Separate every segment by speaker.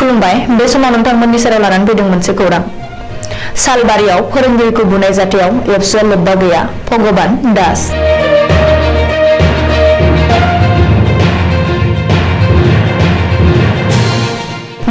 Speaker 1: खुलुमबाय बे समाव नोंथांमोननि सेराव लानानै फैदों मोनसे खौरां सालबारियाव फोरोंगिरिखौ बुनाय जाथायाव एबसुआ लोब्बा गैया भगबान दास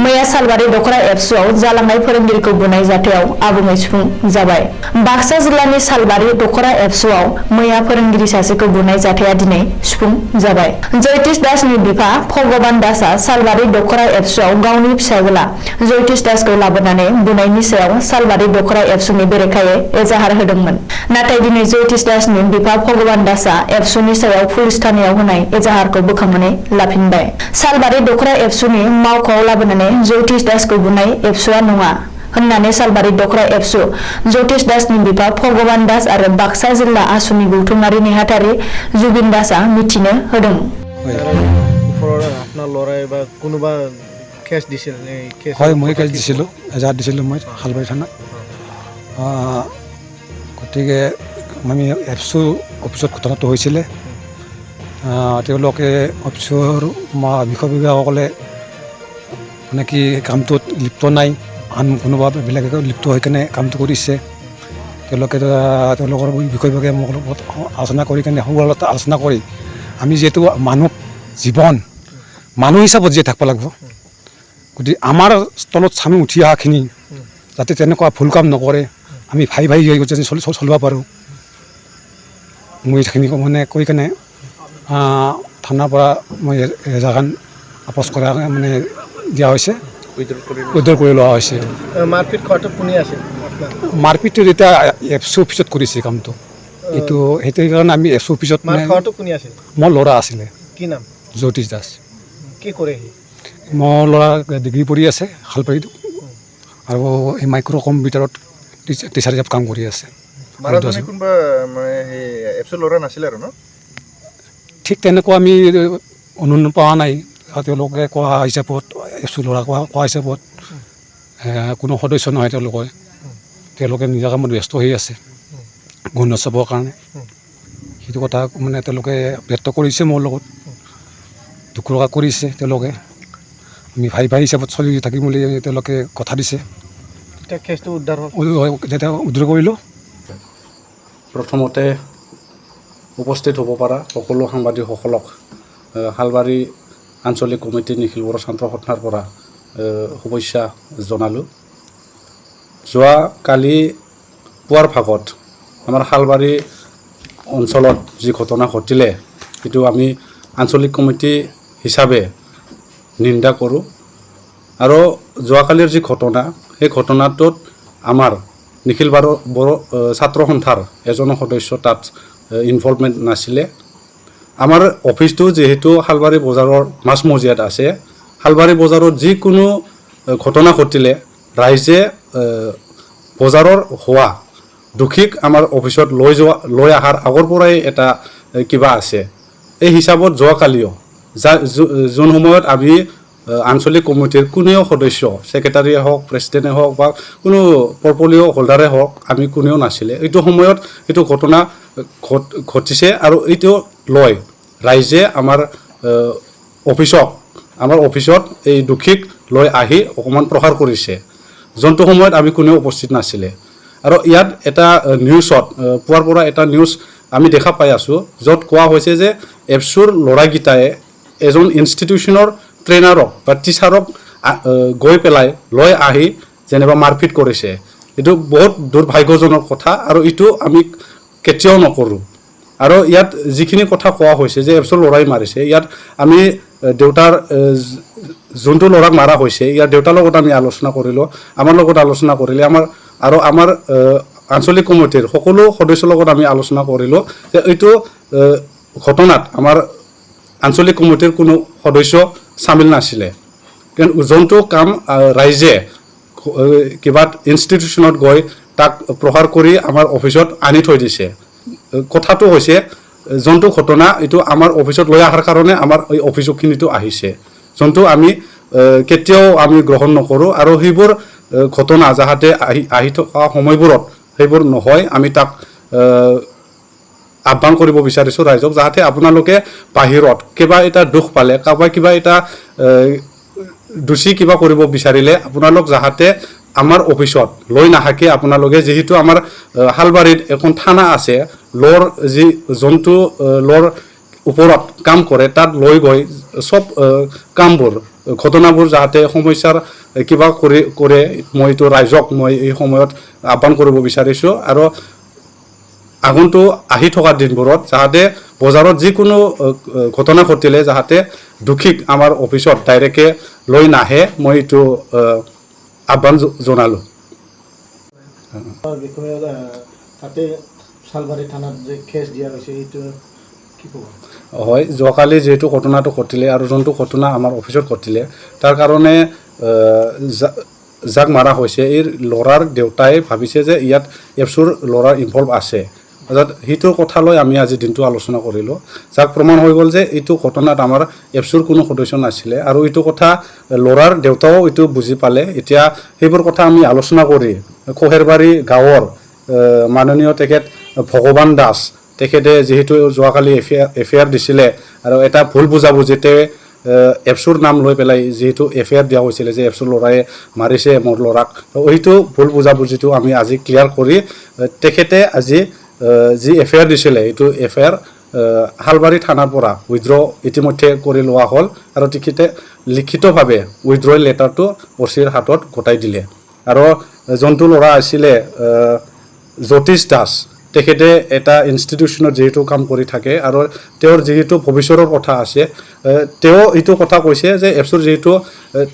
Speaker 1: मैया सालबारि दखरा एबसुआव जालांनाय फोरोंगिरिखौ बुनाय जाथायाव आबुङै सुफुं जाबाय बाक्सा जिल्लानि सालबारि दखरा एबसुआव मैया फोरोंगिरि सासेखौ बुनाय जाथाया दिनै सुफुं जाबाय जयतीश दासनि बिफा भगबान दासआ सालबारि दखरा एबसुआव गावनि फिसाज्ला जयतीश दासखौ लाबोनानै बुनायनि सायाव सालबारि दखरा एबसुनि बेरेखायै एजाहार होदोंमोन नाथाय दिनै जयतीश दासनि बिफा भगबान दासआ एबसुनि सायाव पुलिस थानायाव होनाय एजाहारखौ बोखांनानै लाफिनबाय सालबारि दखरा एबसुनि मावख'आव लाबोनानै जयतीश दासखौ बुनाय एबसुआ नङा होननानै सालबारि दखरा एबसु जयतीश दासनि बिफा भगबान दास आरो बाक्सा जिल्ला आसुनि गौथुमारि नेहाथारि जुबिन दासआ मिथिनो होदों
Speaker 2: আপোনাৰ লৰাই বা কোনোবা কেছ দিছিল নে কেছ
Speaker 3: হয় মই কেছ দিছিলোঁ এজাহার দিছিলোঁ মই হালবাৰী থানাত গতিকে আমি এফচু অফিচত ঘটনাটো হৈছিলে তেওঁলোকে অফিচৰ বিষয় বিভাগসকলে মানে কি কামটোত লিপ্ত নাই আন কোনোবা বেলেগে লিপ্ত হৈ কেনে কামটো কৰিছে তেওঁলোকৰ বিষয় বিভাগে মোক লগত আলোচনা কৰি কেনে সকলোত আলোচনা কৰি আমি যিহেতু মানুহ হিচাপত জীয়াই থাকিব লাগিব গতিকে আমাৰ স্থলত চামি উঠি অহাখিনি যাতে তেনেকুৱা ভুল কাম নকৰে আমি ভাই যাতে চলিব পাৰোঁ মই সেইখিনি মানে কৈ কেনে থানাৰ পৰা মই এজাহাৰ আপচ কৰা মানে দিয়া হৈছে উদ্ধাৰ কৰি লোৱা হৈছে
Speaker 2: মাৰপিট খোৱাটো কোনে আছিল
Speaker 3: মাৰপিটটো যেতিয়া এফচি অফিচত কৰিছে কামটো এইটো সেইটো কাৰণে আমি এফচি অফিচত
Speaker 2: মাৰ খোৱাটো কোনে আছিল
Speaker 3: মোৰ ল'ৰা আছিলে
Speaker 2: কি নাম
Speaker 3: জ্যোতিষ দাস
Speaker 2: কি কৰে সি
Speaker 3: মোৰ ল'ৰা ডিগ্ৰী পঢ়ি আছে শালবাৰীত আৰু এই মাইক্ৰ' কম্পিউটাৰত টিচাৰ হিচাপে কাম কৰি আছে
Speaker 2: কোনোবা মানে সেই এফচি ল'ৰা নাছিলে আৰু ন
Speaker 3: ঠিক তেনেকুৱা আমি অনুমান পোৱা নাই তেওঁলোকে কোৱা হিচাপত এফচি ল'ৰা কোৱা হিচাপত কোনো সদস্য নহয় তেওঁলোকে নিজা কামত ব্যস্ত হৈ আছে গুণোৎসৱৰ কাৰণে সেইটো কথা মানে তেওঁলোকে ব্যক্ত কৰিছে মোৰ লগত দুখ লগা কৰিছে তেওঁলোকে আমি ভাই হিচাপত চলি থাকিম বুলি তেওঁলোকে কথা দিছে
Speaker 2: কেছটো উদ্ধাৰ
Speaker 3: কৰিলোঁ
Speaker 4: প্ৰথমতে উপস্থিত হ'ব পৰা সকলো সাংবাদিকসকলক শালবাৰী আঞ্চলিক কমিটি নিখিল বড়ো ছাত্ৰ সন্থাৰ পৰা শুভেচ্ছা জনালোঁ যোৱা কালি পুৱাৰ ভাগত আমাৰ শালবাৰী অঞ্চলত যি ঘটনা ঘটিলে সেইটো আমি আঞ্চলিক কমিটি হিচাপে নিন্দা কৰোঁ আৰু যোৱাকালিৰ যি ঘটনা সেই ঘটনাটোত আমাৰ নিখিল বড়ো ছাত্ৰ সন্থাৰ এজনো সদস্য তাত ইনভলভমেণ্ট নাছিলে আমাৰ অফিচটো যিহেতু শালবাৰী বজাৰৰ মাজমজিয়াত আছে শালবাৰী বজাৰত যিকোনো ঘটনা ঘটিলে ৰাইজে বজাৰৰ হোৱা দুখীক আমাৰ অফিচত লৈ অহাৰ আগৰ পৰাই এটা কিবা আছে এই হিচাপত যোৱাকালিও যোন সময়ত আমি আঞ্চলিক কমিটিৰ কোনেও সদস্য ছেক্ৰেটাৰীয়ে হওক প্ৰেছিডেণ্টে হওক বা কোনো পৰ্টফলিঅ' হোল্ডাৰে হওক আমি কোনেও নাছিলে এইটো সময়ত এইটো ঘটনা ঘটিছে আৰু এইটো লৈ ৰাইজে আমাৰ অফিচত এই দুখীক লৈ আহি অকণমান প্ৰহাৰ কৰিছে যোনটো সময়ত আমি কোনেও উপস্থিত নাছিলে আৰু ইয়াত এটা নিউজত পুৱাৰ পৰা এটা নিউজ আমি দেখা পাই আছোঁ য'ত কোৱা হৈছে যে এফচুৰ ল'ৰাকেইটাই এজন ইনষ্টিটিউশ্যনৰ ট্ৰেইনাৰক বা টিচাৰক গৈ পেলাই লৈ আহি যেনিবা মাৰপিট কৰিছে এইটো বহুত দুৰ্ভাগ্যজনক কথা আৰু এইটো আমি কেতিয়াও নকৰোঁ আৰু ইয়াত যিখিনি কথা কোৱা হৈছে যে এফচুৰ ল'ৰাই মাৰিছে ইয়াত আমি দেউতাৰ যোনটো ল'ৰাক মাৰা হৈছে ইয়াৰ দেউতাৰ লগত আমি আলোচনা কৰিলোঁ আমাৰ লগত আলোচনা কৰিলে আমাৰ আঞ্চলিক কমিটিৰ সকলো সদস্যৰ লগত আমি আলোচনা কৰিলোঁ যে এইটো ঘটনাত আমাৰ আঞ্চলিক কমিটিৰ কোনো সদস্য চামিল নাছিলে কিন্তু যোনটো কাম ৰাইজে কিবা ইনষ্টিটিউশ্যনত গৈ তাক প্ৰহাৰ কৰি আমাৰ অফিচত আনি থৈ দিছে কথাটো হৈছে যোনটো ঘটনা এইটো আমাৰ অফিচত লৈ অহাৰ কাৰণে আমাৰ এই অভিযোগখিনিটো আহিছে যোনটো আমি কেতিয়াও আমি গ্ৰহণ নকৰোঁ আৰু সেইবোৰ ঘটনা যাতে আহি থকা সময়বোৰত সেইবোৰ নহয় আমি তাক আহ্বান কৰিব বিচাৰিছোঁ ৰাইজক যাতে আপোনালোকে বাহিৰত কিবা এটা দুখ পালে কাৰোবাৰ কিবা এটা দোষী কিবা কৰিব বিচাৰিলে আপোনালোক যাহাতে আমাৰ অফিচত লৈ নাহাকে আপোনালোকে যেহেতু আমাৰ হালবাৰীত এখন থানা আছে লৰ যি যোনটো লৰ ওপৰত কাম কৰে তাত লৈ গৈ সব কামবোৰ ঘটনাবোৰ যাহাতে সমস্যাৰ কিবা কৰে মই এইটো ৰাইজক মই এই সময়ত আহ্বান কৰিব বিচাৰিছোঁ আৰু আগন্তুক আহি থকা দিনবোৰত যাহাতে বজাৰত যিকোনো ঘটনা ঘটিলে যাহাতে দুখীক আমাৰ অফিচত ডাইৰেক্টে লৈ নাহে মই এইটো আহ্বান জনালোঁ
Speaker 5: বিষয়ে তাতে চালবাৰী থানাত যে কেছ দিয়া হৈছে এইটো কি ক'ব
Speaker 4: হয় যোৱাকালি যিহেতু ঘটনাটো ঘটিলে আৰু যোনটো ঘটনা আমাৰ অফিচত ঘটিলে তাৰ কাৰণে যাক মাৰা হৈছে এই ল'ৰাৰ দেউতাই ভাবিছে যে ইয়াত এপছুৰ ল'ৰাৰ ইনভলভ আছে সেইটোৰ কথা লৈ আমি আজি দিনটো আলোচনা কৰিলোঁ যাক প্ৰমাণ হৈ গ'ল যে এইটো ঘটনাত আমাৰ এপছুৰ কোনো সদস্য নাছিলে আৰু এইটো কথা ল'ৰাৰ দেউতাও এইটো বুজি পালে এতিয়া সেইবোৰ কথা আমি আলোচনা কৰি খহেৰবাৰী গাঁৱৰ মাননীয় তেখেত ভগৱান দাস তেখেতে যিহেতু যোৱাকালি এফআইআৰ দিছিলে আৰু এটা ভুল বুজাবুজিতে এপছুৰ নাম লৈ পেলাই যিহেতু এফআইআৰ দিয়া হৈছিলে যে এপছুৰ ল'ৰাই মাৰিছে মোৰ ল'ৰাক সেইটো ভুল বুজাবুজিটো আমি আজি ক্লিয়াৰ কৰি তেখেতে আজি যি এফআইআৰ দিছিলে এইটো এফআইআৰ হালবাৰী থানাৰ পৰা উইথড্ৰ ইতিমধ্যে কৰি লোৱা হ'ল আৰু তেখেতে লিখিতভাৱে উইথড্ৰল লেটাৰটো অচিৰ হাতত গতাই দিলে আৰু যোনটো ল'ৰা আছিলে জ্যোতিষ দাস তেখেতে এটা ইনষ্টিটিউশ্যনত যিহেতু কাম কৰি থাকে আৰু তেওঁৰ যিহেতু ভৱিষ্যতৰ কথা আছে তেওঁ এইটো কথা কৈছে যে এপছুৰ যিহেতু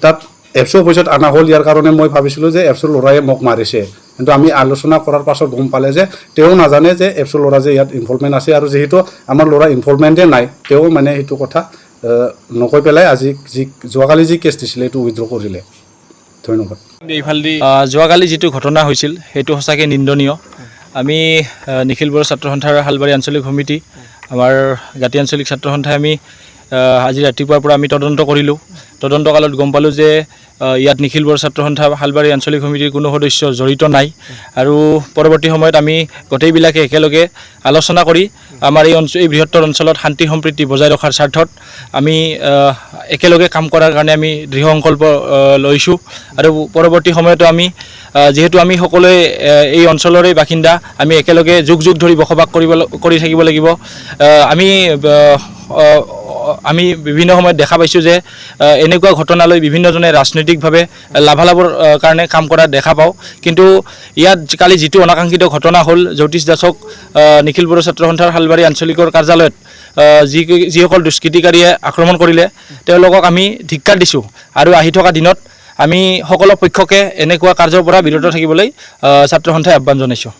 Speaker 4: তাত এপছু অফিচত অনা হ'ল ইয়াৰ কাৰণে মই ভাবিছিলোঁ যে এপছুৰ ল'ৰায়ে মোক মাৰিছে কিন্তু আমি আলোচনা কৰাৰ পাছত গম পালে যে তেওঁ নাজানে যে এপছুৰ ল'ৰা যে ইয়াত ইনভলভমেণ্ট আছে আৰু যিহেতু আমাৰ ল'ৰা ইনভলভমেণ্টে নাই তেওঁ মানে সেইটো কথা নকৈ পেলাই আজি যোৱাকালি যি কেছ দিছিলে এইটো উইথড্ৰ কৰিলে ধন্যবাদ
Speaker 6: এইফালেদি যোৱাকালি যিটো ঘটনা হৈছিল সেইটো সঁচাকৈ নিন্দনীয় আমি নিখিল বড়ো ছাত্ৰ সন্থাৰ হালবাৰী আঞ্চলিক সমিতি আমাৰ গাঁতি আঞ্চলিক ছাত্ৰ সন্থাই আমি আজি ৰাতিপুৱাৰ পৰা আমি তদন্ত কৰিলোঁ তদন্তকালত গম পালোঁ যে ইয়াত নিখিল বড়ো ছাত্ৰ সন্থা হালবাৰী আঞ্চলিক সমিতিৰ কোনো সদস্য জড়িত নাই আৰু পৰৱৰ্তী সময়ত আমি গোটেইবিলাকে একেলগে আলোচনা কৰি আমাৰ এই বৃহত্তৰ অঞ্চলত শান্তি সম্প্ৰীতি বজাই ৰখাৰ স্বাৰ্থত আমি একেলগে কাম কৰাৰ কাৰণে আমি দৃঢ় সংকল্প লৈছোঁ আৰু পৰৱৰ্তী সময়তো আমি যিহেতু আমি সকলোৱে এই অঞ্চলৰে বাসিন্দা আমি একেলগে যুগ যুগ ধৰি বসবাস কৰি থাকিব লাগিব আমি বিভিন্ন সময়ত দেখা পাইছোঁ যে এনেকুৱা ঘটনালৈ বিভিন্নজনে ৰাজনৈতিকভাৱে লাভালাভৰ কাৰণে কাম কৰা দেখা পাওঁ কিন্তু ইয়াত কালি যিটো অনাকাংক্ষিত ঘটনা হ'ল জ্যোতিষ দাসক নিখিল বড়ো ছাত্ৰ সন্থাৰ হালবাৰী আঞ্চলিকৰ কাৰ্যালয়ত যিসকল দুষ্কৃতিকাৰীয়ে আক্ৰমণ কৰিলে তেওঁলোকক আমি ধিক্কাৰ দিছোঁ আৰু আহি থকা দিনত আমি সকলো পক্ষকে এনেকুৱা কাৰ্যৰ পৰা বিৰত থাকিবলৈ ছাত্ৰ সন্থাই আহ্বান জনাইছোঁ